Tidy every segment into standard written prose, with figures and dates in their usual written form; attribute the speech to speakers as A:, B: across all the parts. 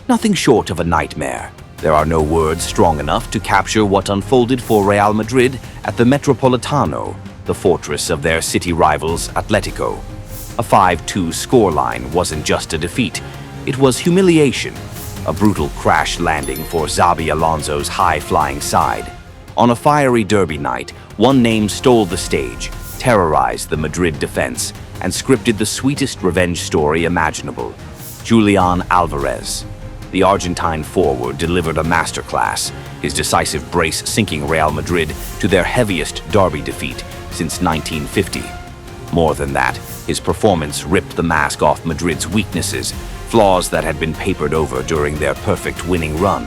A: Nothing short of a nightmare. There are no words strong enough to capture what unfolded for Real Madrid at the Metropolitano, the fortress of their city rivals Atletico. A 5-2 scoreline wasn't just a defeat, it was humiliation, a brutal crash landing for Xabi Alonso's high-flying side. On a fiery derby night, one name stole the stage, terrorized the Madrid defense, and scripted the sweetest revenge story imaginable. Julián Álvarez. The Argentine forward delivered a masterclass, his decisive brace sinking Real Madrid to their heaviest derby defeat since 1950. More than that, his performance ripped the mask off Madrid's weaknesses, flaws that had been papered over during their perfect winning run.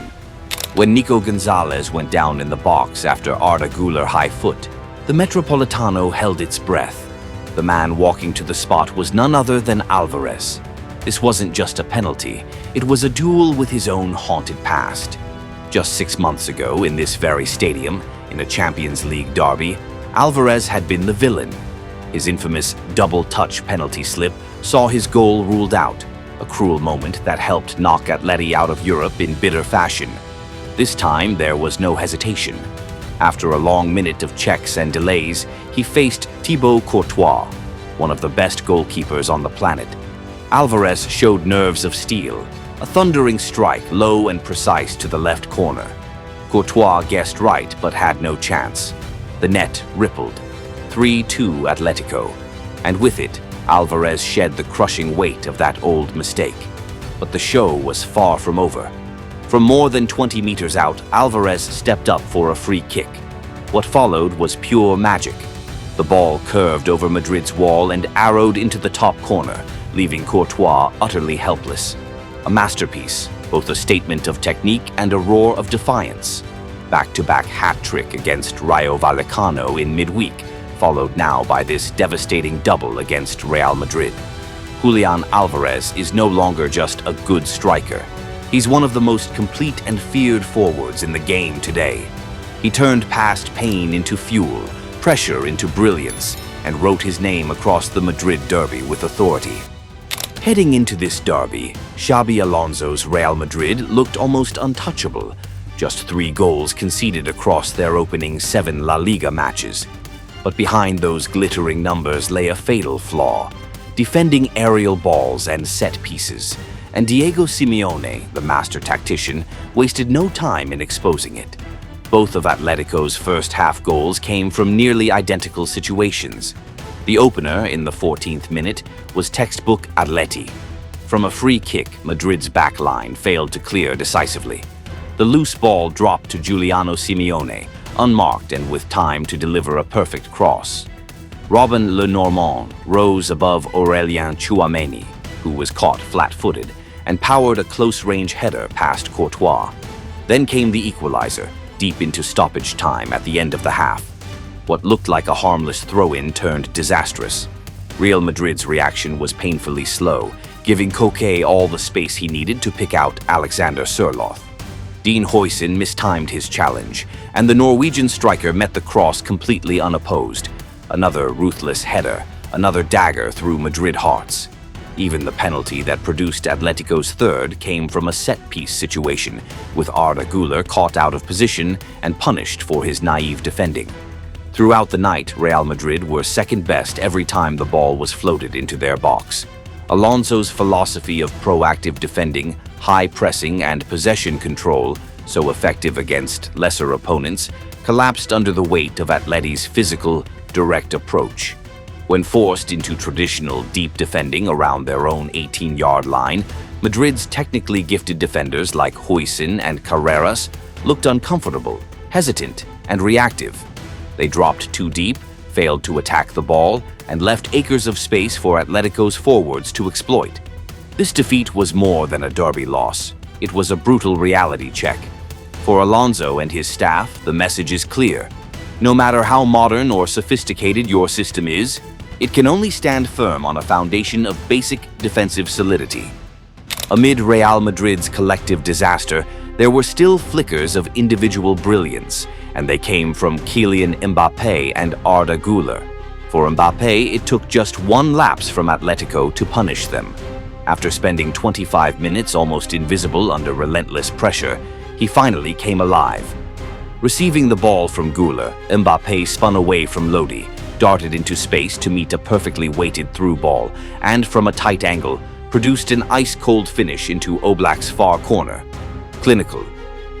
A: When Nico Gonzalez went down in the box after Arda Güler high foot, the Metropolitano held its breath. The man walking to the spot was none other than Alvarez. This wasn't just a penalty, it was a duel with his own haunted past. Just 6 months ago, in this very stadium, in a Champions League derby, Alvarez had been the villain. His infamous double-touch penalty slip saw his goal ruled out, a cruel moment that helped knock Atleti out of Europe in bitter fashion. This time, there was no hesitation. After a long minute of checks and delays, he faced Thibaut Courtois, one of the best goalkeepers on the planet. Alvarez showed nerves of steel, a thundering strike low and precise to the left corner. Courtois guessed right but had no chance. The net rippled. 3-2 Atletico. And with it, Alvarez shed the crushing weight of that old mistake. But the show was far from over. From more than 20 meters out, Alvarez stepped up for a free kick. What followed was pure magic. The ball curved over Madrid's wall and arrowed into the top corner, leaving Courtois utterly helpless. A masterpiece, both a statement of technique and a roar of defiance. Back-to-back hat-trick against Rayo Vallecano in midweek, followed now by this devastating double against Real Madrid. Julián Alvarez is no longer just a good striker. He's one of the most complete and feared forwards in the game today. He turned past pain into fuel, pressure into brilliance, and wrote his name across the Madrid derby with authority. Heading into this derby, Xabi Alonso's Real Madrid looked almost untouchable. Just 3 goals conceded across their opening 7 La Liga matches. But behind those glittering numbers lay a fatal flaw: defending aerial balls and set pieces. And Diego Simeone, the master tactician, wasted no time in exposing it. Both of Atletico's first half goals came from nearly identical situations. The opener, in the 14th minute, was textbook Atleti. From a free kick, Madrid's back line failed to clear decisively. The loose ball dropped to Giuliano Simeone, unmarked and with time to deliver a perfect cross. Robin Lenormand rose above Aurélien Tchouaméni, who was caught flat-footed, and powered a close-range header past Courtois. Then came the equalizer, deep into stoppage time at the end of the half. What looked like a harmless throw-in turned disastrous. Real Madrid's reaction was painfully slow, giving Koke all the space he needed to pick out Alexander Sørloth. Dean Huijsen mistimed his challenge, and the Norwegian striker met the cross completely unopposed. Another ruthless header, another dagger through Madrid hearts. Even the penalty that produced Atletico's third came from a set-piece situation, with Arda Güler caught out of position and punished for his naive defending. Throughout the night, Real Madrid were second best every time the ball was floated into their box. Alonso's philosophy of proactive defending, high pressing and possession control, so effective against lesser opponents, collapsed under the weight of Atleti's physical, direct approach. When forced into traditional deep defending around their own 18-yard line, Madrid's technically gifted defenders like Huijsen and Carreras looked uncomfortable, hesitant, and reactive. They dropped too deep, failed to attack the ball, and left acres of space for Atletico's forwards to exploit. This defeat was more than a derby loss. It was a brutal reality check. For Alonso and his staff, the message is clear. No matter how modern or sophisticated your system is, it can only stand firm on a foundation of basic defensive solidity. Amid Real Madrid's collective disaster, there were still flickers of individual brilliance, and they came from Kylian Mbappé and Arda Güler. For Mbappé, it took just 1 lapse from Atletico to punish them. After spending 25 minutes almost invisible under relentless pressure, he finally came alive. Receiving the ball from Güler, Mbappé spun away from Lodi, darted into space to meet a perfectly weighted through ball, and from a tight angle, produced an ice-cold finish into Oblak's far corner. Clinical,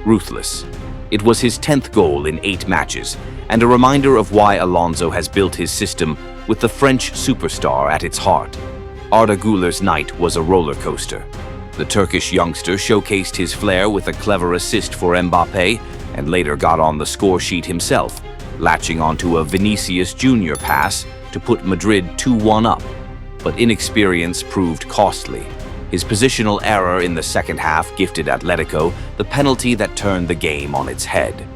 A: ruthless. It was his 10th goal in 8 matches, and a reminder of why Alonso has built his system with the French superstar at its heart. Arda Güler's night was a roller coaster. The Turkish youngster showcased his flair with a clever assist for Mbappé and later got on the score sheet himself, latching onto a Vinicius Jr. pass to put Madrid 2-1 up. But inexperience proved costly. His positional error in the second half gifted Atletico the penalty that turned the game on its head.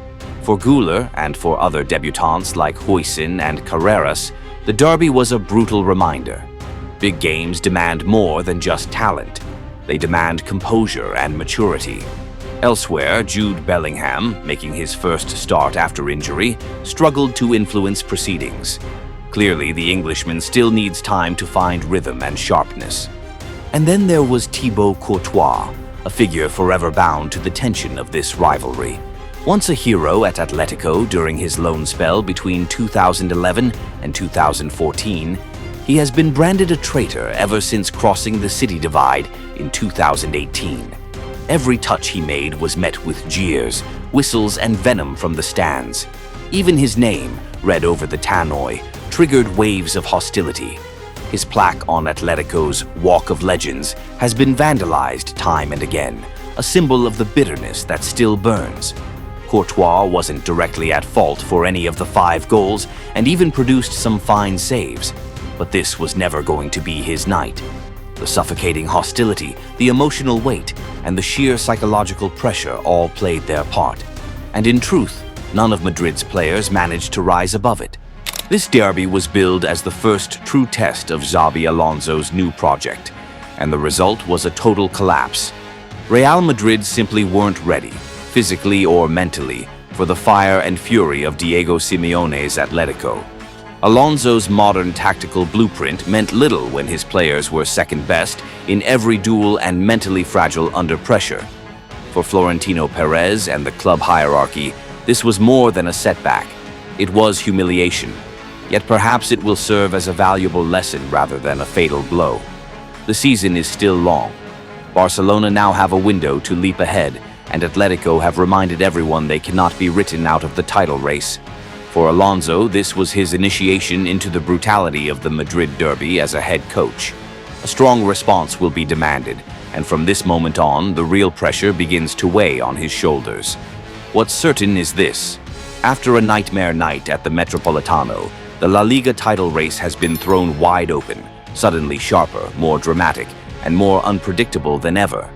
A: For Güler and for other debutants like Huijsen and Carreras, the derby was a brutal reminder. Big games demand more than just talent. They demand composure and maturity. Elsewhere, Jude Bellingham, making his first start after injury, struggled to influence proceedings. Clearly, the Englishman still needs time to find rhythm and sharpness. And then there was Thibaut Courtois, a figure forever bound to the tension of this rivalry. Once a hero at Atletico during his loan spell between 2011 and 2014, he has been branded a traitor ever since crossing the city divide in 2018. Every touch he made was met with jeers, whistles, and venom from the stands. Even his name, read over the tannoy, triggered waves of hostility. His plaque on Atletico's Walk of Legends has been vandalized time and again, a symbol of the bitterness that still burns. Courtois wasn't directly at fault for any of the 5 goals and even produced some fine saves. But this was never going to be his night. The suffocating hostility, the emotional weight, and the sheer psychological pressure all played their part. And in truth, none of Madrid's players managed to rise above it. This derby was billed as the first true test of Xabi Alonso's new project, and the result was a total collapse. Real Madrid simply weren't ready, physically or mentally, for the fire and fury of Diego Simeone's Atletico. Alonso's modern tactical blueprint meant little when his players were second best in every duel and mentally fragile under pressure. For Florentino Perez and the club hierarchy, this was more than a setback. It was humiliation. Yet perhaps it will serve as a valuable lesson rather than a fatal blow. The season is still long. Barcelona now have a window to leap ahead, and Atletico have reminded everyone they cannot be written out of the title race. For Alonso, this was his initiation into the brutality of the Madrid derby as a head coach. A strong response will be demanded, and from this moment on, the real pressure begins to weigh on his shoulders. What's certain is this: after a nightmare night at the Metropolitano, the La Liga title race has been thrown wide open, suddenly sharper, more dramatic, and more unpredictable than ever.